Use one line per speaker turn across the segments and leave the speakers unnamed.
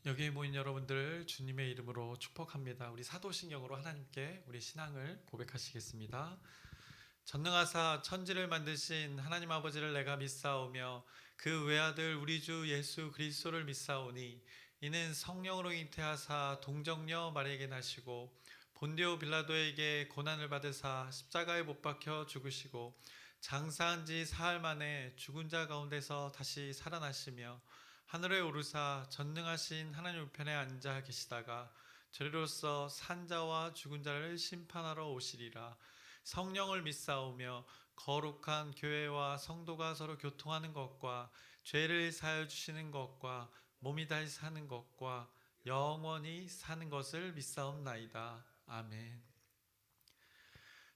여기에 모인 여러분들 주님의 이름으로 축복합니다. 우리 사도신경으로 하나님께 우리 신앙을 고백하시겠습니다. 전능하사 천지를 만드신 하나님 아버지를 내가 믿사오며 그 외아들 우리 주 예수 그리스도를 믿사오니 이는 성령으로 잉태하사 동정녀 마리아에게 나시고 본디오 빌라도에게 고난을 받으사 십자가에 못 박혀 죽으시고 장사한 지 사흘 만에 죽은 자 가운데서 다시 살아나시며 하늘에 오르사 전능하신 하나님 우편에 앉아 계시다가 저리로서 산자와 죽은 자를 심판하러 오시리라. 성령을 믿사오며 거룩한 교회와 성도가 서로 교통하는 것과 죄를 사하여 주시는 것과 몸이 다시 사는 것과 영원히 사는 것을 믿사옵나이다. 아멘.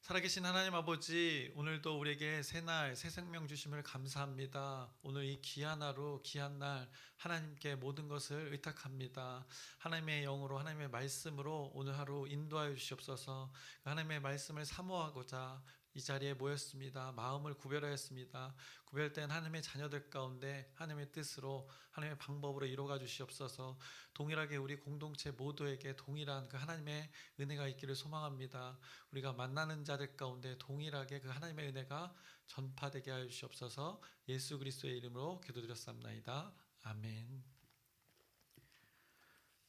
살아계신 하나님 아버지, 오늘도 우리에게 새날 새 생명 주심을 감사합니다. 오늘 이 귀한 하루 귀한 날 하나님께 모든 것을 의탁합니다. 하나님의 영으로 하나님의 말씀으로 오늘 하루 인도하여 주시옵소서. 하나님의 말씀을 사모하고자 이 자리에 모였습니다. 마음을 구별하였습니다. 구별된 하나님의 자녀들 가운데 하나님의 뜻으로 하나님의 방법으로 이루어가 주시옵소서. 동일하게 우리 공동체 모두에게 동일한 그 하나님의 은혜가 있기를 소망합니다. 우리가 만나는 자들 가운데 동일하게 그 하나님의 은혜가 전파되게 하여 주시옵소서. 예수 그리스도의 이름으로 기도드렸사옵나이다. 아멘.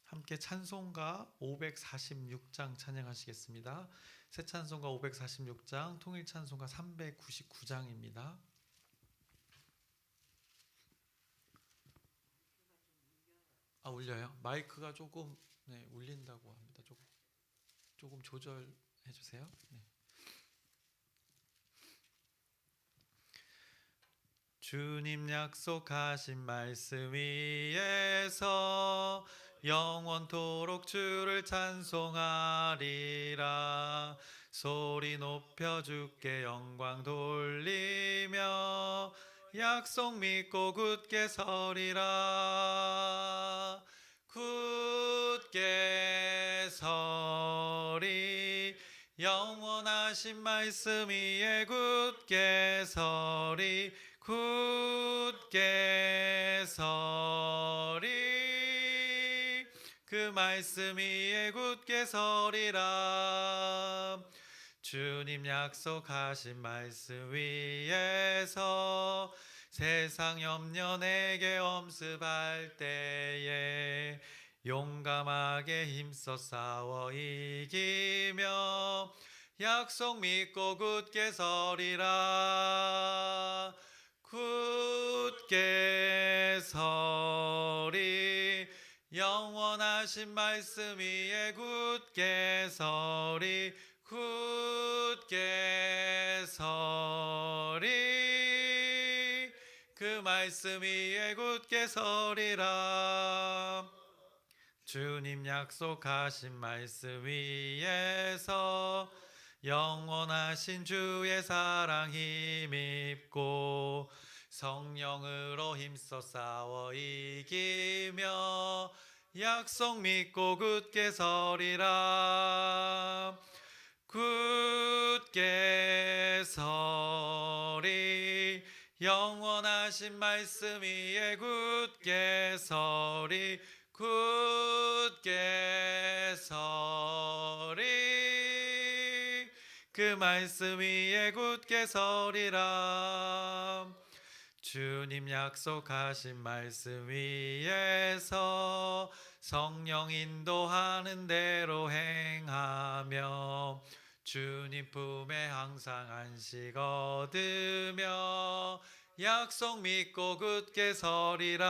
함께 찬송가 546장 찬양하시겠습니다. 새 찬송가 546장, 통일 찬송가 399장입니다. 울려요? 마이크가 조금 울린다고 합니다. 조금 조절해 주세요. 네. 주님 약속하신 말씀 위에서 영원토록 주를 찬송하리라. 소리 높여 주께 영광 돌리며 약속 믿고 굳게 서리라. 굳게 서리 영원하신 말씀 위에 굳게 서리. 굳게 서리 그 말씀 위에 굳게 서리라. 주님 약속하신 말씀 위에서 세상 염려 내게 엄습할 때에 용감하게 힘써 싸워 이기며 약속 믿고 굳게 서리라. 굳게 서리 영원하신 말씀 위에 굳게 서리. 굳게 서리 그 말씀 위에 굳게 서리라. 주님 약속하신 말씀 위에서 영원하신 주의 사랑 힘입고 성령으로 힘써 싸워 이기며 약속 믿고 굳게 서리라. 굳게 서리 영원하신 말씀 위에 굳게 서리. 굳게 서리 그 말씀 위에 굳게 서리라. 주님 약속하신 말씀 위에서 성령 인도하는 대로 행하며 주님 품에 항상 안식 얻으며 약속 믿고 굳게 서리라.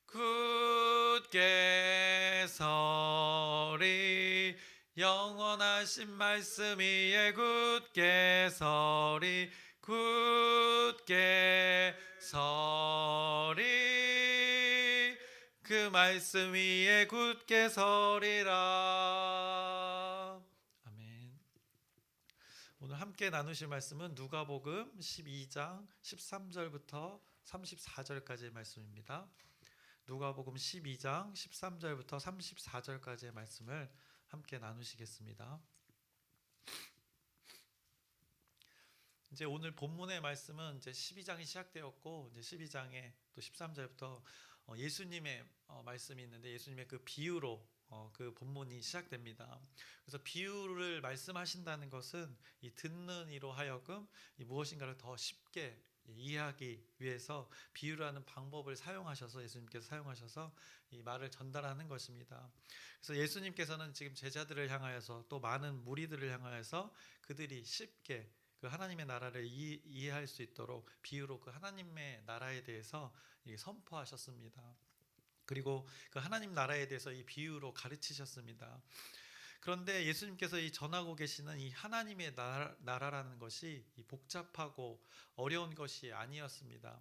굳게 서리 영원하신 말씀 위에 굳게 서리. 굳게 서리 그 말씀 위에 굳게 서리라. 아멘. 오늘 함께 나누실 말씀은 누가복음 12장 13절부터 34절까지의 말씀입니다. 누가복음 12장 13절부터 34절까지의 말씀을 함께 나누시겠습니다. 이제 오늘 본문의 말씀은 이제 12장이 시작되었고 이제 12장에 또 13절부터 예수님의 말씀이 있는데 예수님의 그 비유로 그 본문이 시작됩니다. 그래서 비유를 말씀하신다는 것은 이 듣는 이로 하여금 이 무엇인가를 더 쉽게 이해하기 위해서 비유라는 방법을 사용하셔서 예수님께서 사용하셔서 이 말을 전달하는 것입니다. 그래서 예수님께서는 지금 제자들을 향하여서 또 많은 무리들을 향하여서 그들이 쉽게 그 하나님의 나라를 이해할 수 있도록 비유로 그 하나님의 나라에 대해서 선포하셨습니다. 그리고 그 하나님 나라에 대해서 이 비유로 가르치셨습니다. 그런데 예수님께서 이 전하고 계시는 이 하나님의 나라라는 것이 이 복잡하고 어려운 것이 아니었습니다.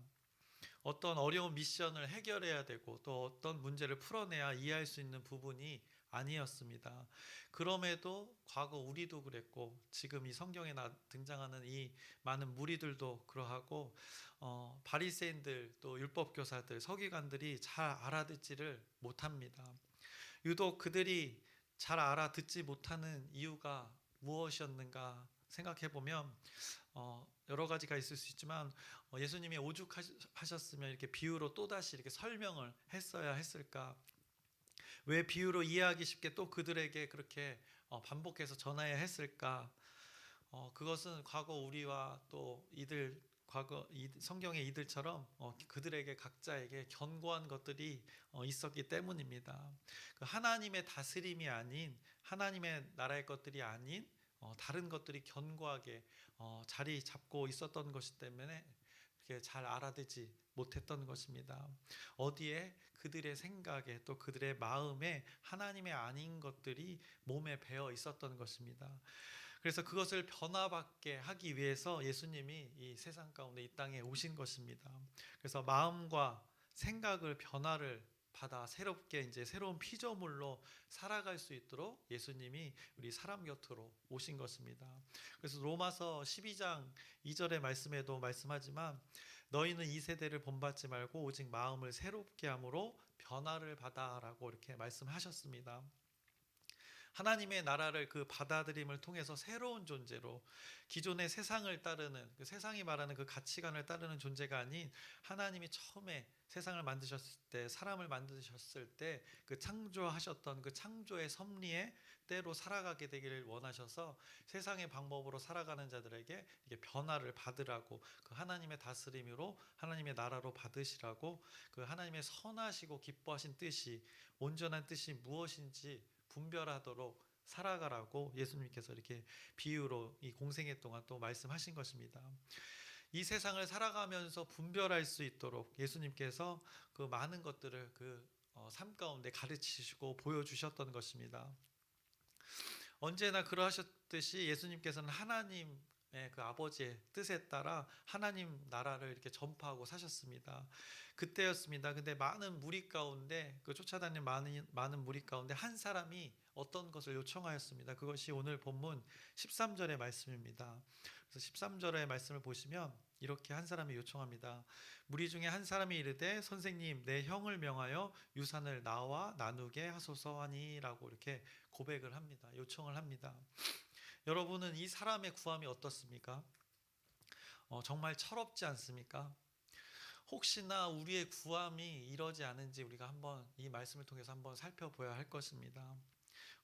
어떤 어려운 미션을 해결해야 되고 또 어떤 문제를 풀어내야 이해할 수 있는 부분이 아니었습니다. 그럼에도 과거 우리도 그랬고 지금 이 성경에 등장하는 이 많은 무리들도 그러하고 바리새인들 또 율법교사들 서기관들이 잘 알아듣지를 못합니다. 유독 그들이 잘 알아듣지 못하는 이유가 무엇이었는가 생각해 보면 여러 가지가 있을 수 있지만 예수님이 오죽하셨으면 이렇게 비유로 또다시 이렇게 설명을 했어야 했을까? 왜 비유로 이해하기 쉽게 또 그들에게 그렇게 반복해서 전해야 했을까? 그것은 과거 우리와 또 이들 과거 성경의 이들처럼 그들에게 각자에게 견고한 것들이 있었기 때문입니다. 그 하나님의 다스림이 아닌 하나님의 나라의 것들이 아닌 다른 것들이 견고하게 자리 잡고 있었던 것이 때문에 그렇게 잘 알아듣지 못했던 것입니다. 어디에 그들의 생각에 또 그들의 마음에 하나님의 아닌 것들이 몸에 배어 있었던 것입니다. 그래서 그것을 변화받게 하기 위해서 예수님이 이 세상 가운데 이 땅에 오신 것입니다. 그래서 마음과 생각을 변화를 받아 새롭게 이제 새로운 피조물로 살아갈 수 있도록 예수님이 우리 사람 곁으로 오신 것입니다. 그래서 로마서 12장 2절의 말씀에도 말씀하지만 너희는 이 세대를 본받지 말고 오직 마음을 새롭게 함으로 변화를 받아라고 이렇게 말씀하셨습니다. 하나님의 나라를 그 받아들임을 통해서 새로운 존재로 기존의 세상을 따르는 그 세상이 말하는 그 가치관을 따르는 존재가 아닌 하나님이 처음에 세상을 만드셨을 때 사람을 만드셨을 때 그 창조하셨던 그 창조의 섭리의 때로 살아가게 되기를 원하셔서 세상의 방법으로 살아가는 자들에게 이게 변화를 받으라고 그 하나님의 다스림으로 하나님의 나라로 받으시라고 그 하나님의 선하시고 기뻐하신 뜻이 온전한 뜻이 무엇인지 분별하도록 살아가라고 예수님께서 이렇게 비유로 이 공생애 동안 또 말씀하신 것입니다. 이 세상을 살아가면서 분별할 수 있도록 예수님께서 그 많은 것들을 그 삶 가운데 가르치시고 보여주셨던 것입니다. 언제나 그러하셨듯이 예수님께서는 하나님의 그 아버지의 뜻에 따라 하나님 나라를 이렇게 전파하고 사셨습니다. 그때였습니다. 근데 많은 무리 가운데 그 쫓아다니는 많은 무리 가운데 한 사람이 어떤 것을 요청하였습니다. 그것이 오늘 본문 13절의 말씀입니다. 그래서 13절의 말씀을 보시면 이렇게 한 사람이 요청합니다. 무리 중에 한 사람이 이르되 선생님 내 형을 명하여 유산을 나와 나누게 하소서 하니라고 이렇게 고백을 합니다. 요청을 합니다. 여러분은 이 사람의 구함이 어떻습니까? 정말 철없지 않습니까? 혹시나 우리의 구함이 이러지 않은지 우리가 한번 이 말씀을 통해서 한번 살펴봐야 할 것입니다.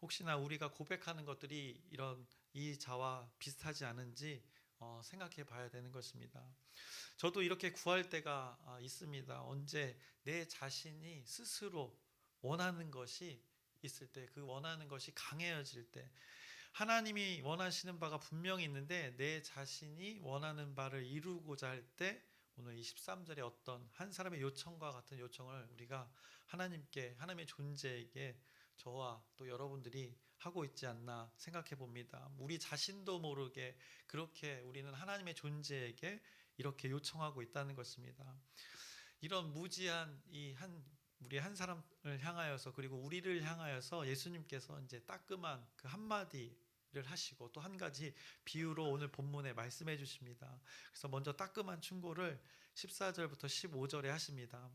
혹시나 우리가 고백하는 것들이 이런 이 자와 비슷하지 않은지 생각해 봐야 되는 것입니다. 저도 이렇게 구할 때가 있습니다. 언제 내 자신이 스스로 원하는 것이 있을 때, 그 원하는 것이 강해질 때, 하나님이 원하시는 바가 분명히 있는데 내 자신이 원하는 바를 이루고자 할 때 오늘 이 13절에 어떤 한 사람의 요청과 같은 요청을 우리가 하나님께 하나님의 존재에게 저와 또 여러분들이 하고 있지 않나 생각해 봅니다. 우리 자신도 모르게 그렇게 우리는 하나님의 존재에게 이렇게 요청하고 있다는 것입니다. 이런 무지한 우리 한 사람을 향하여서 그리고 우리를 향하여서 예수님께서 이제 따끔한 그 한마디를 하시고 또 한 가지 비유로 오늘 본문에 말씀해 주십니다. 그래서 먼저 따끔한 충고를 14절부터 15절에 하십니다.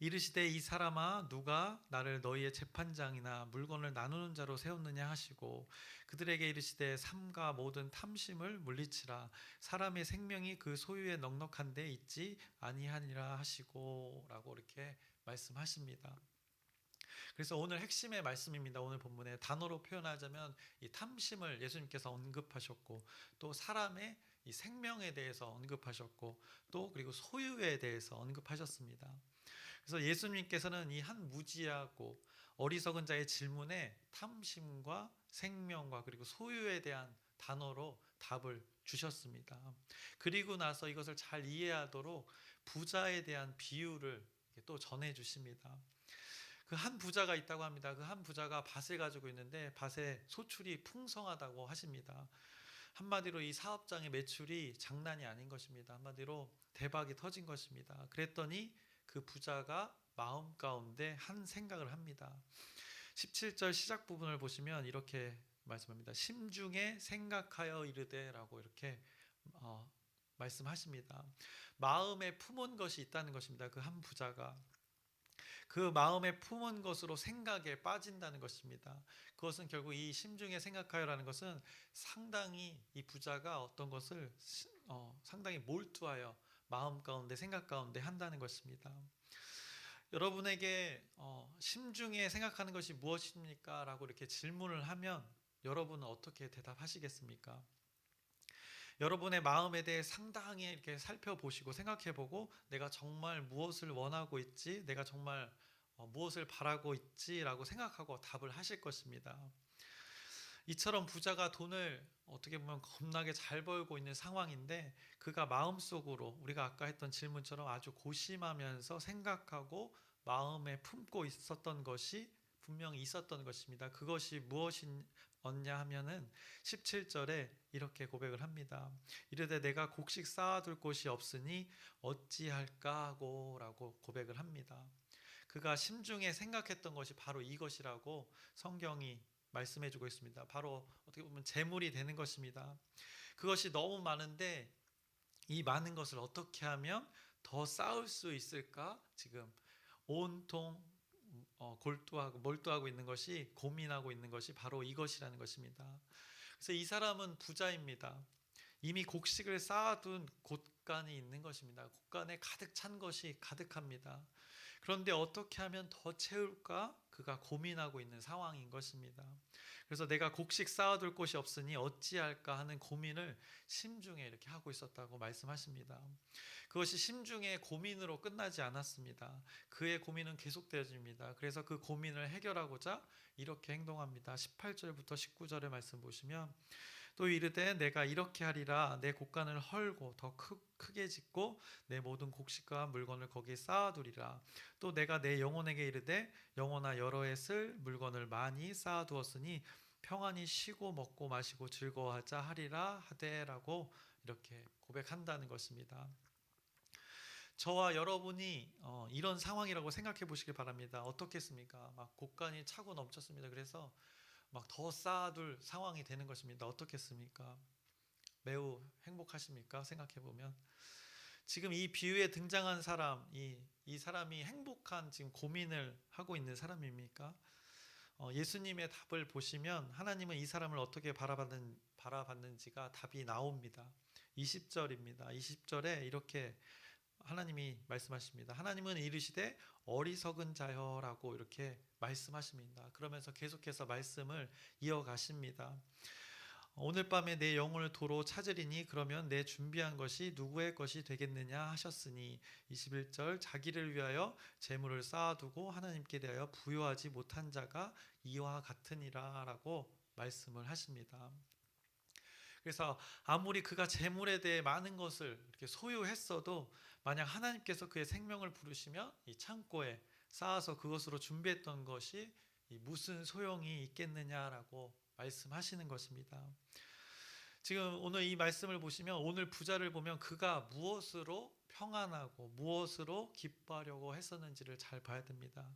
이르시되 이 사람아 누가 나를 너희의 재판장이나 물건을 나누는 자로 세웠느냐 하시고 그들에게 이르시되 삼가 모든 탐심을 물리치라 사람의 생명이 그 소유에 넉넉한 데 있지 아니하니라 하시고 라고 이렇게 말씀하십니다. 그래서 오늘 핵심의 말씀입니다. 오늘 본문에 단어로 표현하자면 이 탐심을 예수님께서 언급하셨고 또 사람의 이 생명에 대해서 언급하셨고 또 그리고 소유에 대해서 언급하셨습니다. 그래서 예수님께서는 이 한 무지하고 어리석은 자의 질문에 탐심과 생명과 그리고 소유에 대한 단어로 답을 주셨습니다. 그리고 나서 이것을 잘 이해하도록 부자에 대한 비유를 또 전해 주십니다. 그 한 부자가 있다고 합니다. 그 한 부자가 밭을 가지고 있는데 밭에 소출이 풍성하다고 하십니다. 한마디로 이 사업장의 매출이 장난이 아닌 것입니다. 한마디로 대박이 터진 것입니다. 그랬더니 그 부자가 마음 가운데 한 생각을 합니다. 17절 시작 부분을 보시면 이렇게 말씀합니다. 심중에 생각하여 이르되라고 이렇게 말씀하십니다. 마음에 품은 것이 있다는 것입니다. 그 한 부자가 그 마음에 품은 것으로 생각에 빠진다는 것입니다. 그것은 결국 이 심중에 생각하여라는 것은 상당히 이 부자가 어떤 것을 상당히 몰두하여 마음 가운데 생각 가운데 한다는 것입니다. 여러분에게 심중에 생각하는 것이 무엇입니까? 라고 이렇게 질문을 하면 여러분은 어떻게 대답하시겠습니까? 여러분의 마음에 대해 상당히 이렇게 살펴보시고 생각해보고 내가 정말 무엇을 원하고 있지, 내가 정말 무엇을 바라고 있지라고 생각하고 답을 하실 것입니다. 이처럼 부자가 돈을 어떻게 보면 겁나게 잘 벌고 있는 상황인데 그가 마음속으로 우리가 아까 했던 질문처럼 아주 고심하면서 생각하고 마음에 품고 있었던 것이 분명히 있었던 것입니다. 그것이 무엇이었냐 하면은 17절에 이렇게 고백을 합니다. 이르되 내가 곡식 쌓아둘 곳이 없으니 어찌할까 하고 라고 고백을 합니다. 그가 심중에 생각했던 것이 바로 이것이라고 성경이 말씀해주고 있습니다. 바로 어떻게 보면 재물이 되는 것입니다. 그것이 너무 많은데 이 많은 것을 어떻게 하면 더 쌓을 수 있을까? 지금 온통 몰두하고 있는 것이 고민하고 있는 것이 바로 이것이라는 것입니다. 그래서 이 사람은 부자입니다. 이미 곡식을 쌓아둔 곳간이 있는 것입니다. 곳간에 가득 찬 것이 가득합니다. 그런데 어떻게 하면 더 채울까? 그가 고민하고 있는 상황인 것입니다. 그래서 내가 곡식 쌓아둘 곳이 없으니 어찌할까 하는 고민을 심중에 이렇게 하고 있었다고 말씀하십니다. 그것이 심중의 고민으로 끝나지 않았습니다. 그의 고민은 계속되어집니다. 그래서 그 고민을 해결하고자 이렇게 행동합니다. 18절부터 19절의 말씀 보시면 또 이르되 내가 이렇게 하리라 내 곡간을 헐고 더 크게 짓고 내 모든 곡식과 물건을 거기에 쌓아두리라. 또 내가 내 영혼에게 이르되 영혼아 여러 해 쓸 물건을 많이 쌓아두었으니 평안히 쉬고 먹고 마시고 즐거워하자 하리라 하되라고 이렇게 고백한다는 것입니다. 저와 여러분이 이런 상황이라고 생각해 보시길 바랍니다. 어떻겠습니까? 막 곡간이 차고 넘쳤습니다. 그래서 막 더 쌓아둘 상황이 되는 것입니다. 어떻겠습니까? 매우 행복하십니까? 생각해 보면 지금 이 비유에 등장한 사람, 이 사람이 행복한 지금 고민을 하고 있는 사람입니까? 예수님의 답을 보시면 하나님은 이 사람을 어떻게 바라봤는지가 답이 나옵니다. 20절입니다. 20절에 이렇게 하나님이 말씀하십니다. 하나님은 이르시되 어리석은 자여라고 이렇게 말씀하십니다. 그러면서 계속해서 말씀을 이어가십니다. 오늘 밤에 내 영혼을 도로 찾으리니 그러면 내 준비한 것이 누구의 것이 되겠느냐 하셨으니 21절 자기를 위하여 재물을 쌓아두고 하나님께 대하여 부요하지 못한 자가 이와 같으니라 라고 말씀을 하십니다. 그래서 아무리 그가 재물에 대해 많은 것을 이렇게 소유했어도 만약 하나님께서 그의 생명을 부르시면 이 창고에 쌓아서 그것으로 준비했던 것이 무슨 소용이 있겠느냐라고 말씀하시는 것입니다. 지금 오늘 이 말씀을 보시면 오늘 부자를 보면 그가 무엇으로 평안하고 무엇으로 기뻐하려고 했었는지를 잘 봐야 됩니다.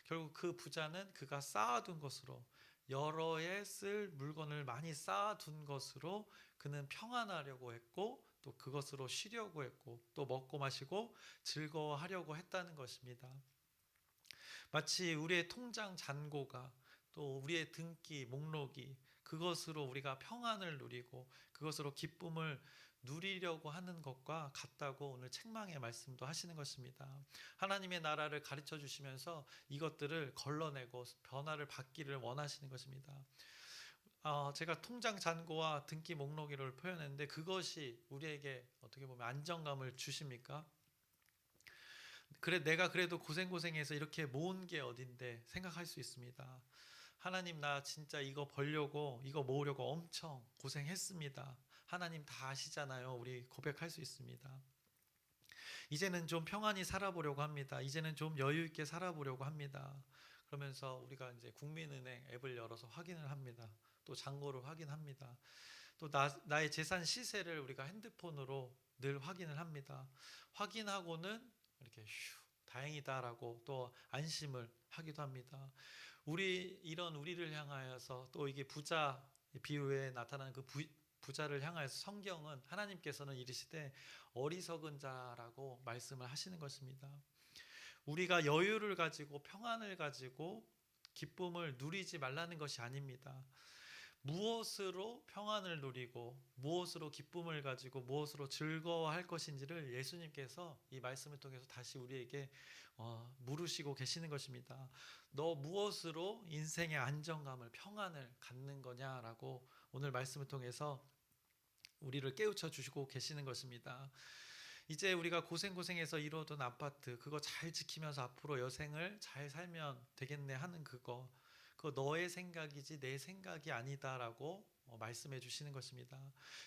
결국 그 부자는 그가 쌓아둔 것으로 여러 해 쓸 물건을 많이 쌓아둔 것으로 그는 평안하려고 했고 또 그것으로 쉬려고 했고 또 먹고 마시고 즐거워하려고 했다는 것입니다. 마치 우리의 통장 잔고가 또 우리의 등기 목록이 그것으로 우리가 평안을 누리고 그것으로 기쁨을 누리려고 하는 것과 같다고 오늘 책망의 말씀도 하시는 것입니다. 하나님의 나라를 가르쳐 주시면서 이것들을 걸러내고 변화를 받기를 원하시는 것입니다. 제가 통장 잔고와 등기 목록이를 표현했는데 그것이 우리에게 어떻게 보면 안정감을 주십니까? 그래 내가 그래도 고생해서 이렇게 모은 게 어딘데 생각할 수 있습니다. 하나님 나 진짜 이거 벌려고 이거 모으려고 엄청 고생했습니다. 하나님 다 아시잖아요. 우리 고백할 수 있습니다. 이제는 좀 평안히 살아보려고 합니다. 이제는 좀 여유 있게 살아보려고 합니다. 그러면서 우리가 이제 국민은행 앱을 열어서 확인을 합니다. 또 잔고를 확인합니다. 또 나의 재산 시세를 우리가 핸드폰으로 늘 확인을 합니다. 확인하고는 이렇게 다행이다라고 또 안심을 하기도 합니다. 이런 우리를 향하여서 또 이게 부자 비유에 나타나는 그 부자를 향하여서 성경은 하나님께서는 이르시되 어리석은 자라고 말씀을 하시는 것입니다. 우리가 여유를 가지고 평안을 가지고 기쁨을 누리지 말라는 것이 아닙니다. 무엇으로 평안을 누리고 무엇으로 기쁨을 가지고 무엇으로 즐거워할 것인지를 예수님께서 이 말씀을 통해서 다시 우리에게 물으시고 계시는 것입니다. 너 무엇으로 인생의 안정감을 평안을 갖는 거냐라고 오늘 말씀을 통해서 우리를 깨우쳐 주시고 계시는 것입니다. 이제 우리가 고생해서 이루어둔 아파트 그거 잘 지키면서 앞으로 여생을 잘 살면 되겠네 하는 그거 너의 생각이지 내 생각이 아니다라고 말씀해 주시는 것입니다.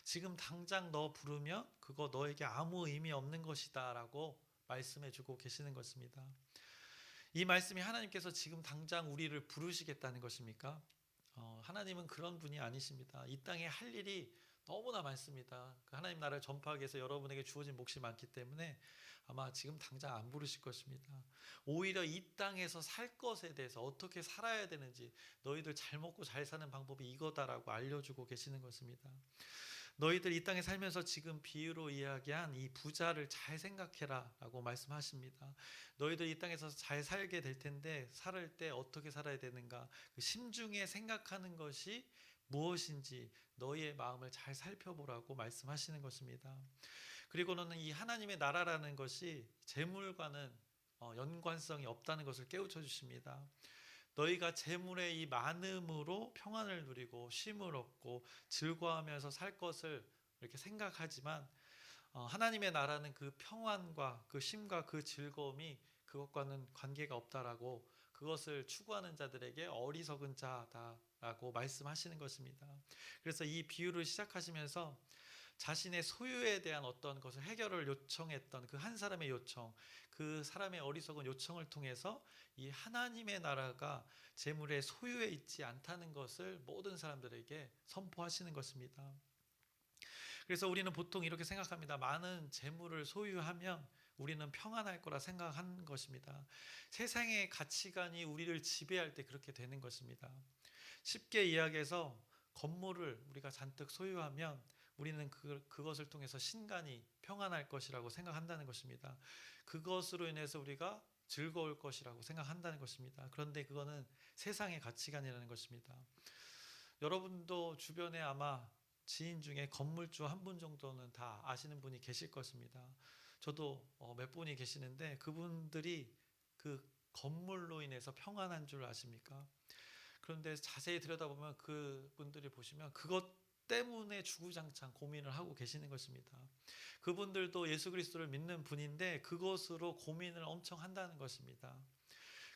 지금 당장 너 부르면 그거 너에게 아무 의미 없는 것이다라고 말씀해 주고 계시는 것입니다. 이 말씀이 하나님께서 지금 당장 우리를 부르시겠다는 것입니까? 하나님은 그런 분이 아니십니다. 이 땅에 할 일이 너무나 많습니다. 하나님 나라를 전파하기 위해서 여러분에게 주어진 몫이 많기 때문에 아마 지금 당장 안 부르실 것입니다. 오히려 이 땅에서 살 것에 대해서 어떻게 살아야 되는지 너희들 잘 먹고 잘 사는 방법이 이거다라고 알려주고 계시는 것입니다. 너희들 이 땅에 살면서 지금 비유로 이야기한 이 부자를 잘 생각해라 라고 말씀하십니다. 너희들 이 땅에서 잘 살게 될 텐데 살 때 어떻게 살아야 되는가 그 심중에 생각하는 것이 무엇인지 너희의 마음을 잘 살펴보라고 말씀하시는 것입니다. 그리고는 이 하나님의 나라라는 것이 재물과는 연관성이 없다는 것을 깨우쳐 주십니다. 너희가 재물의 이 많음으로 평안을 누리고 쉼을 얻고 즐거워하면서 살 것을 이렇게 생각하지만 하나님의 나라는 그 평안과 그 쉼과 그 즐거움이 그것과는 관계가 없다라고 그것을 추구하는 자들에게 어리석은 자다라고 말씀하시는 것입니다. 그래서 이 비유를 시작하시면서 자신의 소유에 대한 어떤 것을 해결을 요청했던 그 한 사람의 요청, 그 사람의 어리석은 요청을 통해서 이 하나님의 나라가 재물의 소유에 있지 않다는 것을 모든 사람들에게 선포하시는 것입니다. 그래서 우리는 보통 이렇게 생각합니다. 많은 재물을 소유하면 우리는 평안할 거라 생각한 것입니다. 세상의 가치관이 우리를 지배할 때 그렇게 되는 것입니다. 쉽게 이야기해서 건물을 우리가 잔뜩 소유하면 우리는 그것을 통해서 신간이 평안할 것이라고 생각한다는 것입니다. 그것으로 인해서 우리가 즐거울 것이라고 생각한다는 것입니다. 그런데 그거는 세상의 가치관이라는 것입니다. 여러분도 주변에 아마 지인 중에 건물주 한 분 정도는 다 아시는 분이 계실 것입니다. 저도 몇 분이 계시는데 그분들이 그 건물로 인해서 평안한 줄 아십니까? 그런데 자세히 들여다보면 그분들이 보시면 그것 때문에 주구장창 고민을 하고 계시는 것입니다. 그분들도 예수 그리스도를 믿는 분인데 그것으로 고민을 엄청 한다는 것입니다.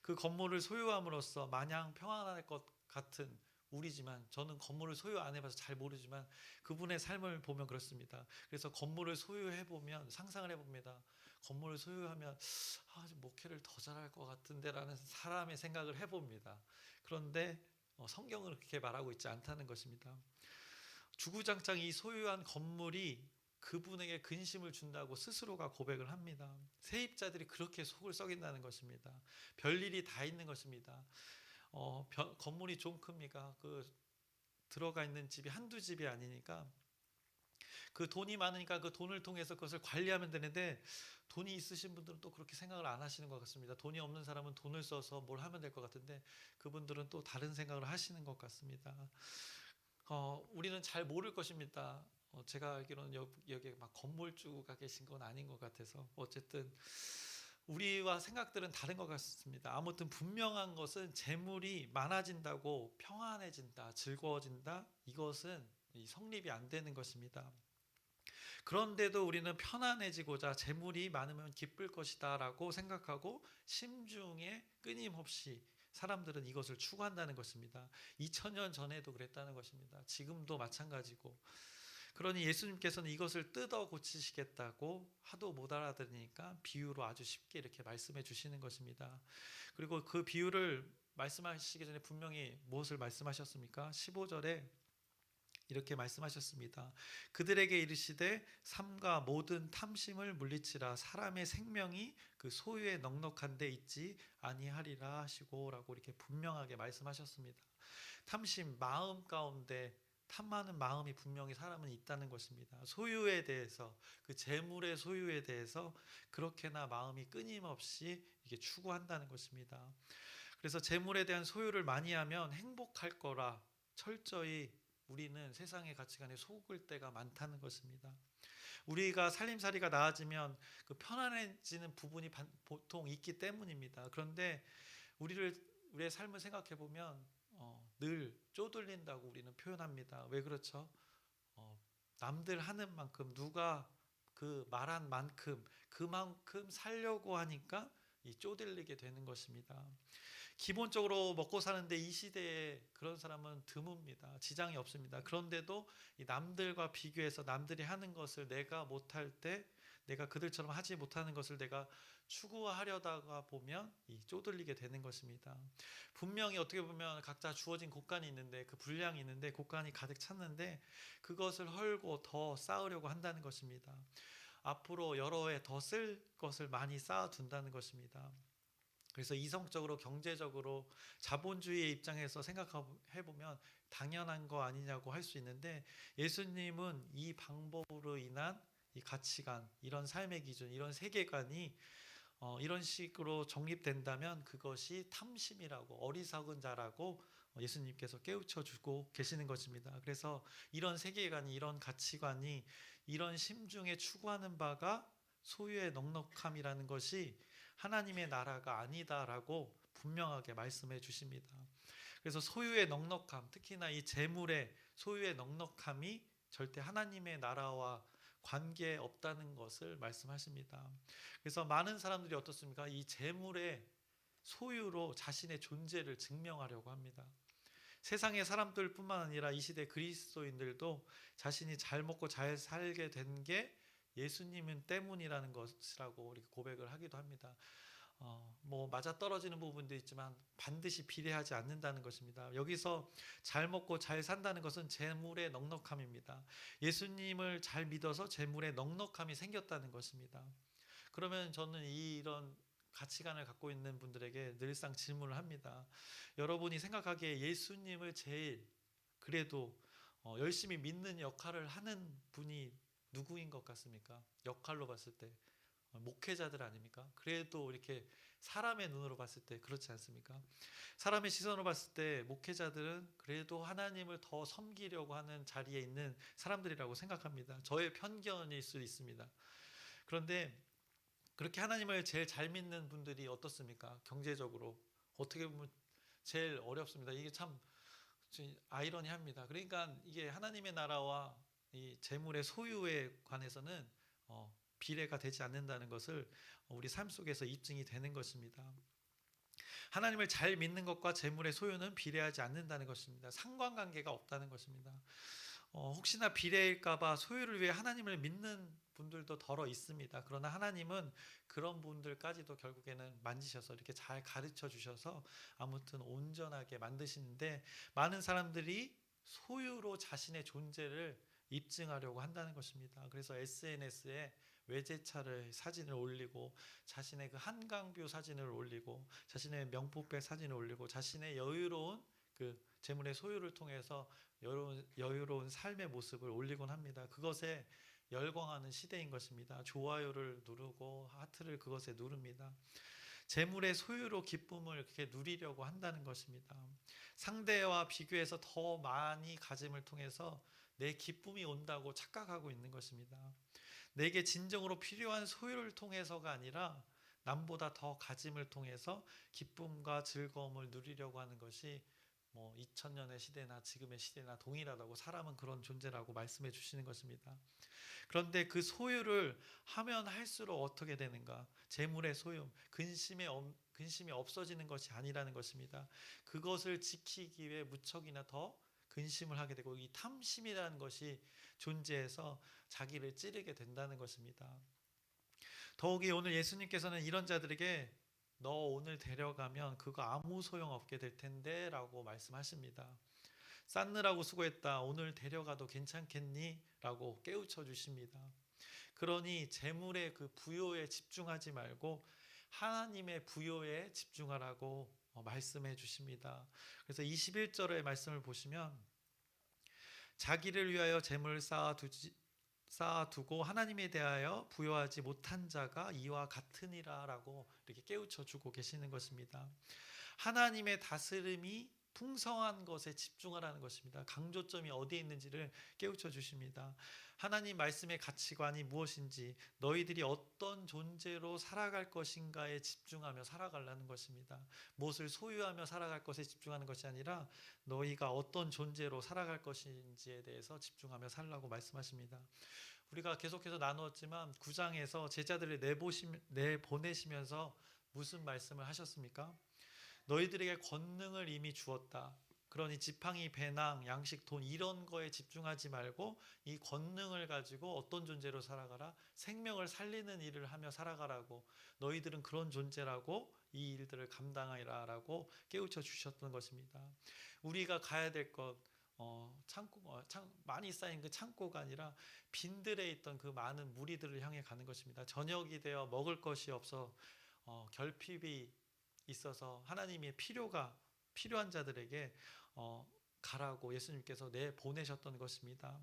그 건물을 소유함으로써 마냥 평안할 것 같은 우리지만 저는 건물을 소유 안 해봐서 잘 모르지만 그분의 삶을 보면 그렇습니다. 그래서 건물을 소유해보면 상상을 해봅니다. 건물을 소유하면 목회를 더 잘할 것 같은데 라는 사람의 생각을 해봅니다. 그런데 성경은 그렇게 말하고 있지 않다는 것입니다. 주구장창 이 소유한 건물이 그분에게 근심을 준다고 스스로가 고백을 합니다. 세입자들이 그렇게 속을 썩인다는 것입니다. 별일이 다 있는 것입니다. 건물이 좀 큽니까? 들어가 있는 집이 한두 집이 아니니까 그 돈이 많으니까 그 돈을 통해서 그것을 관리하면 되는데, 돈이 있으신 분들은 또 그렇게 생각을 안 하시는 것 같습니다. 돈이 없는 사람은 돈을 써서 뭘 하면 될 것 같은데, 그분들은 또 다른 생각을 하시는 것 같습니다. 우리는 잘 모를 것입니다. 제가 알기로는 여기에 막 건물주가 계신 건 아닌 것 같아서, 어쨌든 우리와 생각들은 다른 것 같습니다. 아무튼 분명한 것은 재물이 많아진다고 평안해진다, 즐거워진다, 이것은 성립이 안 되는 것입니다. 그런데도 우리는 편안해지고자 재물이 많으면 기쁠 것이다 라고 생각하고 심중에 끊임없이 사람들은 이것을 추구한다는 것입니다. 2000년 전에도 그랬다는 것입니다. 지금도 마찬가지고, 그러니 예수님께서는 이것을 뜯어 고치시겠다고 하도 못 알아들으니까 비유로 아주 쉽게 이렇게 말씀해 주시는 것입니다. 그리고 그 비유를 말씀하시기 전에 분명히 무엇을 말씀하셨습니까? 15절에 이렇게 말씀하셨습니다. 그들에게 이르시되 삼가 모든 탐심을 물리치라. 사람의 생명이 그 소유에 넉넉한 데 있지 아니하리라 하시고 라고 이렇게 분명하게 말씀하셨습니다. 탐심, 마음 가운데 탐하는 마음이 분명히 사람은 있다는 것입니다. 소유에 대해서, 그 재물의 소유에 대해서 그렇게나 마음이 끊임없이 이게 추구한다는 것입니다. 그래서 재물에 대한 소유를 많이 하면 행복할 거라 철저히 우리는 세상의 가치관에 속을 때가 많다는 것입니다. 우리가 살림살이가 나아지면 그 편안해지는 부분이 보통 있기 때문입니다. 그런데 우리의 삶을 생각해 보면 늘 쪼들린다고 우리는 표현합니다. 왜 그렇죠? 남들 하는 만큼, 누가 그 말한 만큼 그만큼 살려고 하니까 이 쪼들리게 되는 것입니다. 기본적으로 먹고 사는데 이 시대에 그런 사람은 드뭅니다. 지장이 없습니다. 그런데도 이 남들과 비교해서 남들이 하는 것을 내가 못할 때, 내가 그들처럼 하지 못하는 것을 내가 추구하려다가 보면 이 쪼들리게 되는 것입니다. 분명히 어떻게 보면 각자 주어진 곳간이 있는데, 그 분량이 있는데, 곳간이 가득 찼는데 그것을 헐고 더 쌓으려고 한다는 것입니다. 앞으로 여러 해 더 쓸 것을 많이 쌓아둔다는 것입니다. 그래서 이성적으로, 경제적으로, 자본주의의 입장에서 생각해보면 당연한 거 아니냐고 할 수 있는데, 예수님은 이 방법으로 인한 이 가치관, 이런 삶의 기준, 이런 세계관이 이런 식으로 정립된다면 그것이 탐심이라고, 어리석은 자라고 예수님께서 깨우쳐 주고 계시는 것입니다. 그래서 이런 세계관이, 이런 가치관이, 이런 심중에 추구하는 바가 소유의 넉넉함이라는 것이 하나님의 나라가 아니다라고 분명하게 말씀해 주십니다. 그래서 소유의 넉넉함, 특히나 이 재물의 소유의 넉넉함이 절대 하나님의 나라와 관계 없다는 것을 말씀하십니다. 그래서 많은 사람들이 어떻습니까? 이 재물의 소유로 자신의 존재를 증명하려고 합니다. 세상의 사람들뿐만 아니라 이 시대 그리스도인들도 자신이 잘 먹고 잘 살게 된 게 예수님 때문이라는 것이라고 이렇게 고백을 하기도 합니다. 뭐 맞아 떨어지는 부분도 있지만 반드시 비례하지 않는다는 것입니다. 여기서 잘 먹고 잘 산다는 것은 재물의 넉넉함입니다. 예수님을 잘 믿어서 재물의 넉넉함이 생겼다는 것입니다. 그러면 저는 이런 가치관을 갖고 있는 분들에게 늘상 질문을 합니다. 여러분이 생각하기에 예수님을 제일 그래도 열심히 믿는 역할을 하는 분이 누구인 것 같습니까? 역할로 봤을 때 목회자들 아닙니까? 그래도 이렇게 사람의 눈으로 봤을 때 그렇지 않습니까? 사람의 시선으로 봤을 때 목회자들은 그래도 하나님을 더 섬기려고 하는 자리에 있는 사람들이라고 생각합니다. 저의 편견일 수 있습니다. 그런데 그렇게 하나님을 제일 잘 믿는 분들이 어떻습니까? 경제적으로 어떻게 보면 제일 어렵습니다. 이게 참 아이러니합니다. 그러니까 이게 하나님의 나라와 이 재물의 소유에 관해서는 비례가 되지 않는다는 것을 우리 삶 속에서 입증이 되는 것입니다. 하나님을 잘 믿는 것과 재물의 소유는 비례하지 않는다는 것입니다. 상관관계가 없다는 것입니다. 혹시나 비례일까봐 소유를 위해 하나님을 믿는 분들도 덜어 있습니다. 그러나 하나님은 그런 분들까지도 결국에는 만지셔서 이렇게 잘 가르쳐 주셔서 아무튼 온전하게 만드시는데, 많은 사람들이 소유로 자신의 존재를 입증하려고 한다는 것입니다. 그래서 SNS에 외제차를 사진을 올리고, 자신의 그 한강뷰 사진을 올리고, 자신의 명품백 사진을 올리고, 자신의 여유로운 그 재물의 소유를 통해서 여유로운 삶의 모습을 올리곤 합니다. 그것에 열광하는 시대인 것입니다. 좋아요를 누르고 하트를 그것에 누릅니다. 재물의 소유로 기쁨을 그렇게 누리려고 한다는 것입니다. 상대와 비교해서 더 많이 가짐을 통해서 내 기쁨이 온다고 착각하고 있는 것입니다. 내게 진정으로 필요한 소유를 통해서가 아니라 남보다 더 가짐을 통해서 기쁨과 즐거움을 누리려고 하는 것이 2000년의 시대나 지금의 시대나 동일하다고, 사람은 그런 존재라고 말씀해 주시는 것입니다. 그런데 그 소유를 하면 할수록 어떻게 되는가? 재물의 소유, 근심이 없어지는 것이 아니라는 것입니다. 그것을 지키기 위해 무척이나 더 근심을 하게 되고, 이 탐심이라는 것이 존재해서 자기를 찌르게 된다는 것입니다. 더욱이 오늘 예수님께서는 이런 자들에게 너 오늘 데려가면 그거 아무 소용없게 될 텐데 라고 말씀하십니다. 쌓느라고 수고했다. 오늘 데려가도 괜찮겠니? 라고 깨우쳐 주십니다. 그러니 재물의 그 부요에 집중하지 말고 하나님의 부요에 집중하라고 말씀해 주십니다. 그래서 21절의 말씀을 보시면 자기를 위하여 재물을 쌓아두고 하나님에 대하여 부요하지 못한 자가 이와 같으니라 라고 이렇게 깨우쳐 주고 계시는 것입니다. 하나님의 다스림이 풍성한 것에 집중하라는 것입니다. 강조점이 어디에 있는지를 깨우쳐 주십니다. 하나님 말씀의 가치관이 무엇인지, 너희들이 어떤 존재로 살아갈 것인가에 집중하며 살아가라는 것입니다. 무엇을 소유하며 살아갈 것에 집중하는 것이 아니라 너희가 어떤 존재로 살아갈 것인지에 대해서 집중하며 살라고 말씀하십니다. 우리가 계속해서 나누었지만 9장에서 제자들을 내보내시면서 무슨 말씀을 하셨습니까? 너희들에게 권능을 이미 주었다. 그러니 지팡이, 배낭, 양식, 돈 이런 거에 집중하지 말고 이 권능을 가지고 어떤 존재로 살아가라? 생명을 살리는 일을 하며 살아가라고, 너희들은 그런 존재라고 이 일들을 감당하라 라고 깨우쳐 주셨던 것입니다. 우리가 가야 될 것, 많이 쌓인 그 창고가 아니라 빈들에 있던 그 많은 무리들을 향해 가는 것입니다. 저녁이 되어 먹을 것이 없어 결핍이 있어서 하나님의 필요한 자들에게 가라고 예수님께서 내보내셨던 것입니다.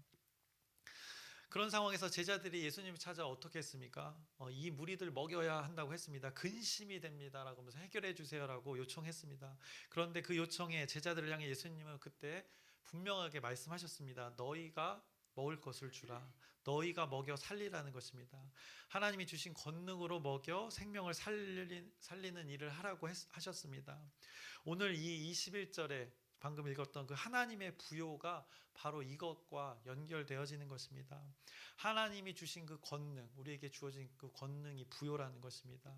그런 상황에서 제자들이 예수님을 찾아 어떻게 했습니까? 이 무리들 먹여야 한다고 했습니다. 근심이 됩니다라고 하면서 해결해 주세요라고 요청했습니다. 그런데 그 요청에 제자들을 향해 예수님은 그때 분명하게 말씀하셨습니다. 너희가 먹을 것을 주라. 너희가 먹여 살리라는 것입니다. 하나님이 주신 권능으로 먹여 생명을 살리는 일을 하라고 하셨습니다. 오늘 이 21절에 방금 읽었던 그 하나님의 부요가 바로 이것과 연결되어지는 것입니다. 하나님이 주신 그 권능, 우리에게 주어진 그 권능이 부요라는 것입니다.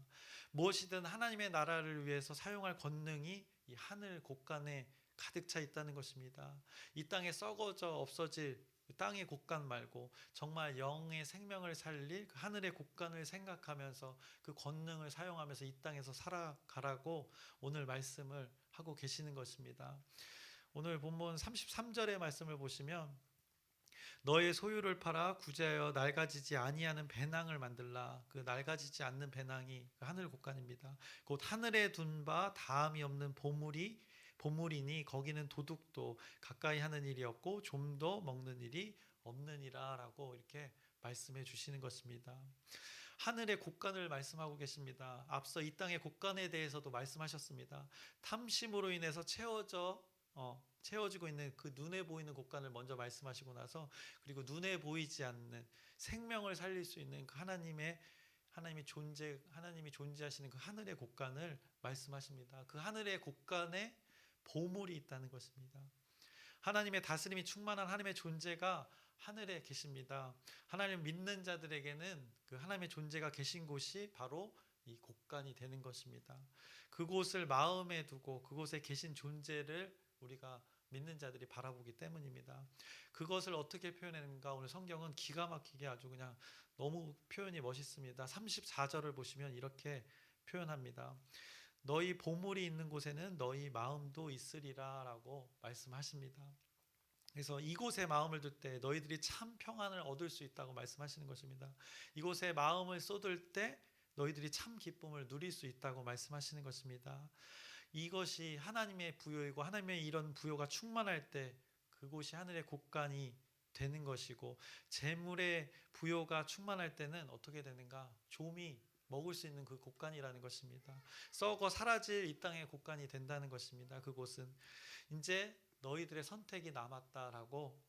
무엇이든 하나님의 나라를 위해서 사용할 권능이 이 하늘 곳간에 가득 차 있다는 것입니다. 이 땅에 썩어져 없어질 땅의 곳간 말고 정말 영의 생명을 살릴 그 하늘의 곳간을 생각하면서 그 권능을 사용하면서 이 땅에서 살아가라고 오늘 말씀을 하고 계시는 것입니다. 오늘 본문 33절의 말씀을 보시면 너의 소유를 팔아 구제하여 낡아지지 아니하는 배낭을 만들라. 그 낡아지지 않는 배낭이 하늘 곳간입니다. 곧 하늘에 둔 바 다함이 없는 보물이니 거기는 도둑도 가까이 하는 일이 없고 좀도 먹는 일이 없느니라 라고 이렇게 말씀해 주시는 것입니다. 하늘의 곳간을 말씀하고 계십니다. 앞서 이 땅의 곳간에 대해서도 말씀하셨습니다. 탐심으로 인해서 채워지고 있는 그 눈에 보이는 곳간을 먼저 말씀하시고 나서, 그리고 눈에 보이지 않는 생명을 살릴 수 있는 그 하나님이 존재하시는 그 하늘의 곳간을 말씀하십니다. 그 하늘의 곳간에 보물이 있다는 것입니다. 하나님의 다스림이 충만한 하나님의 존재가 하늘에 계십니다. 하나님 믿는 자들에게는 그 하나님의 존재가 계신 곳이 바로 이 곳간이 되는 것입니다. 그곳을 마음에 두고 그곳에 계신 존재를 우리가 믿는 자들이 바라보기 때문입니다. 그것을 어떻게 표현했는가? 오늘 성경은 기가 막히게 아주 그냥 너무 표현이 멋있습니다. 34절을 보시면 이렇게 표현합니다. 너희 보물이 있는 곳에는 너희 마음도 있으리라 라고 말씀하십니다. 그래서 이곳에 마음을 둘 때 너희들이 참 평안을 얻을 수 있다고 말씀하시는 것입니다. 이곳에 마음을 쏟을 때 너희들이 참 기쁨을 누릴 수 있다고 말씀하시는 것입니다. 이것이 하나님의 부요이고 하나님의 이런 부요가 충만할 때 그곳이 하늘의 곳간이 되는 것이고, 재물의 부요가 충만할 때는 어떻게 되는가? 좀이 먹을 수 있는 그 곳간이라는 것입니다. 썩어 사라질 이 땅의 곳간이 된다는 것입니다. 그곳은 이제 너희들의 선택이 남았다라고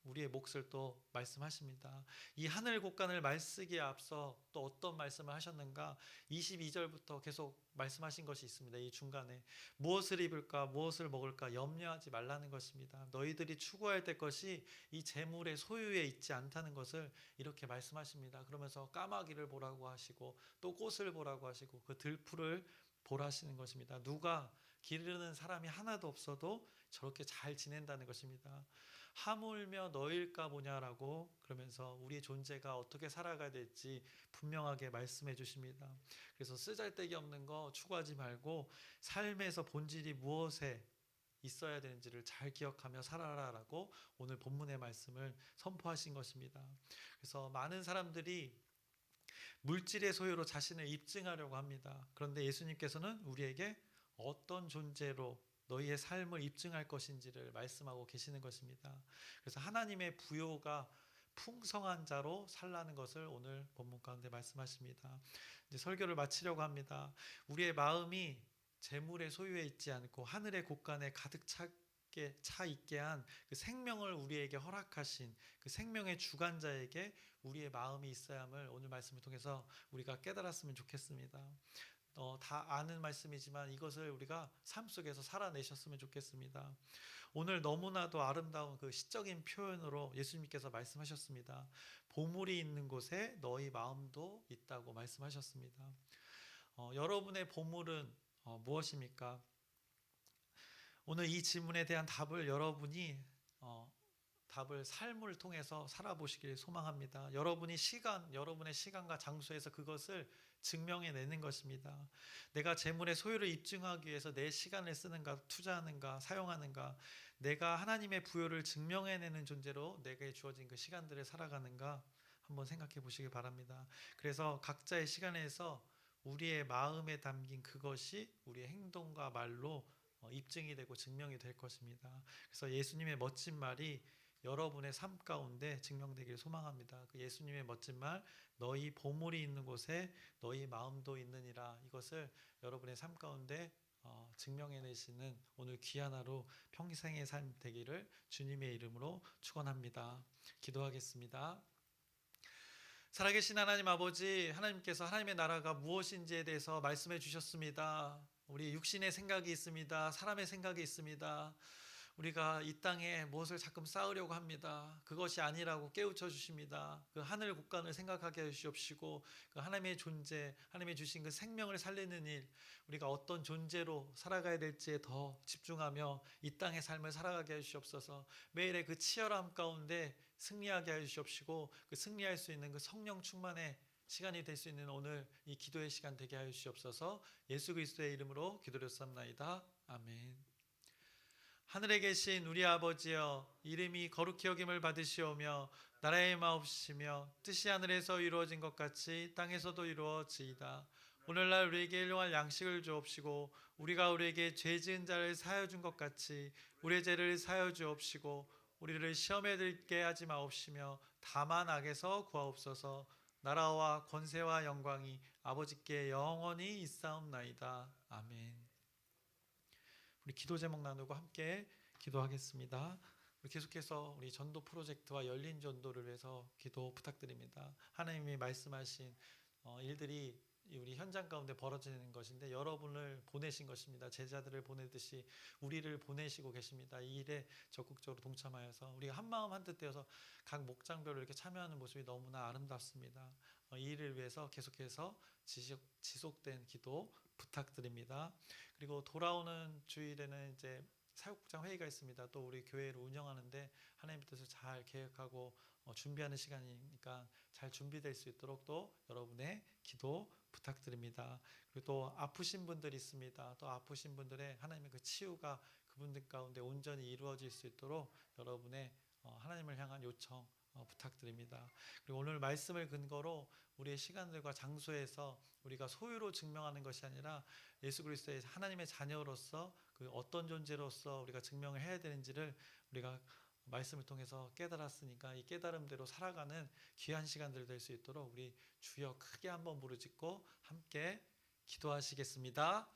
우리의 몫을 또 말씀하십니다. 이 하늘 곳간을 말쓰기에 앞서 또 어떤 말씀을 하셨는가? 22절부터 계속 말씀하신 것이 있습니다. 이 중간에 무엇을 입을까 무엇을 먹을까 염려하지 말라는 것입니다. 너희들이 추구할 때 것이 이 재물의 소유에 있지 않다는 것을 이렇게 말씀하십니다. 그러면서 까마귀를 보라고 하시고 또 꽃을 보라고 하시고 그 들풀을 보라시는 것입니다. 누가 기르는 사람이 하나도 없어도 저렇게 잘 지낸다는 것입니다. 하물며 너일까 보냐라고 그러면서 우리의 존재가 어떻게 살아가야 될지 분명하게 말씀해 주십니다. 그래서 쓰잘데기 없는 거 추구하지 말고 삶에서 본질이 무엇에 있어야 되는지를 잘 기억하며 살아라라고 오늘 본문의 말씀을 선포하신 것입니다. 그래서 많은 사람들이 물질의 소유로 자신을 입증하려고 합니다. 그런데 예수님께서는 우리에게 어떤 존재로 너희의 삶을 입증할 것인지를 말씀하고 계시는 것입니다. 그래서 하나님의 부요가 풍성한 자로 살라는 것을 오늘 본문 가운데 말씀하십니다. 이제 설교를 마치려고 합니다. 우리의 마음이 재물의 소유에 있지 않고 하늘의 곳간에 가득 차 있게 한 그 생명을 우리에게 허락하신 그 생명의 주관자에게 우리의 마음이 있어야 함을 오늘 말씀을 통해서 우리가 깨달았으면 좋겠습니다. 다 아는 말씀이지만 이것을 우리가 삶 속에서 살아내셨으면 좋겠습니다. 오늘 너무나도 아름다운 그 시적인 표현으로 예수님께서 말씀하셨습니다. 보물이 있는 곳에 너희 마음도 있다고 말씀하셨습니다. 여러분의 보물은 무엇입니까? 오늘 이 질문에 대한 답을 여러분이 답을 삶을 통해서 살아보시길 소망합니다. 여러분의 시간과 장소에서 그것을 증명해내는 것입니다. 내가 재물의 소유를 입증하기 위해서 내 시간을 쓰는가, 투자하는가, 사용하는가, 내가 하나님의 부요를 증명해내는 존재로 내게 주어진 그 시간들을 살아가는가 한번 생각해 보시기 바랍니다. 그래서 각자의 시간에서 우리의 마음에 담긴 그것이 우리의 행동과 말로 입증이 되고 증명이 될 것입니다. 그래서 예수님의 멋진 말이 여러분의 삶 가운데 증명되기를 소망합니다. 그 예수님의 멋진 말, 너희 보물이 있는 곳에 너희 마음도 있느니라, 이것을 여러분의 삶 가운데 증명해내시는 오늘 귀한 하루 평생의 삶 되기를 주님의 이름으로 축원합니다. 기도하겠습니다. 살아계신 하나님 아버지, 하나님께서 하나님의 나라가 무엇인지에 대해서 말씀해 주셨습니다. 우리 육신의 생각이 있습니다. 사람의 생각이 있습니다. 우리가 이 땅에 무엇을 자꾸 쌓으려고 합니다. 그것이 아니라고 깨우쳐 주십니다. 그 하늘 곳간을 생각하게 해주시옵시고 그 하나님의 존재, 하나님의 주신 그 생명을 살리는 일, 우리가 어떤 존재로 살아가야 될지에 더 집중하며 이 땅의 삶을 살아가게 해주시옵소서. 매일의 그 치열함 가운데 승리하게 해주시옵시고 그 승리할 수 있는 그 성령 충만의 시간이 될 수 있는 오늘 이 기도의 시간 되게 하여 주시옵소서. 예수 그리스도의 이름으로 기도드렸사옵나이다. 아멘. 하늘에 계신 우리 아버지여, 이름이 거룩히 여김을 받으시오며 나라의 마옵시며 뜻이 하늘에서 이루어진 것 같이 땅에서도 이루어지이다. 오늘날 우리에게 일용할 양식을 주옵시고 우리가 우리에게 죄 지은 자를 사하여 준 것 같이 우리의 죄를 사하여 주옵시고 우리를 시험에 들게 하지 마옵시며 다만 악에서 구하옵소서. 나라와 권세와 영광이 아버지께 영원히 있사옵나이다. 아멘. 우리 기도 제목 나누고 함께 기도하겠습니다. 우리 계속해서 우리 전도 프로젝트와 열린 전도를 위해서 기도 부탁드립니다. 하나님이 말씀하신 일들이 우리 현장 가운데 벌어지는 것인데 여러분을 보내신 것입니다. 제자들을 보내듯이 우리를 보내시고 계십니다. 이 일에 적극적으로 동참하여서 우리가 한마음 한뜻 되어서 각 목장별로 이렇게 참여하는 모습이 너무나 아름답습니다. 이 일을 위해서 계속해서 지속된 기도 부탁드립니다. 그리고 돌아오는 주일에는 이제 사역국장 회의가 있습니다. 또 우리 교회를 운영하는데 하나님의 뜻을 잘 계획하고 준비하는 시간이니까 잘 준비될 수 있도록 또 여러분의 기도 부탁드립니다. 그리고 또 아프신 분들이 있습니다. 또 아프신 분들의 하나님의 그 치유가 그분들 가운데 온전히 이루어질 수 있도록 여러분의 하나님을 향한 요청 부탁드립니다. 그리고 오늘 말씀을 근거로 우리의 시간들과 장소에서 우리가 소유로 증명하는 것이 아니라 예수 그리스도의 하나님의 자녀로서 그 어떤 존재로서 우리가 증명을 해야 되는지를 우리가 말씀을 통해서 깨달았으니까 이 깨달음대로 살아가는 귀한 시간들 될 수 있도록 우리 주여 크게 한번 부르짖고 함께 기도하시겠습니다.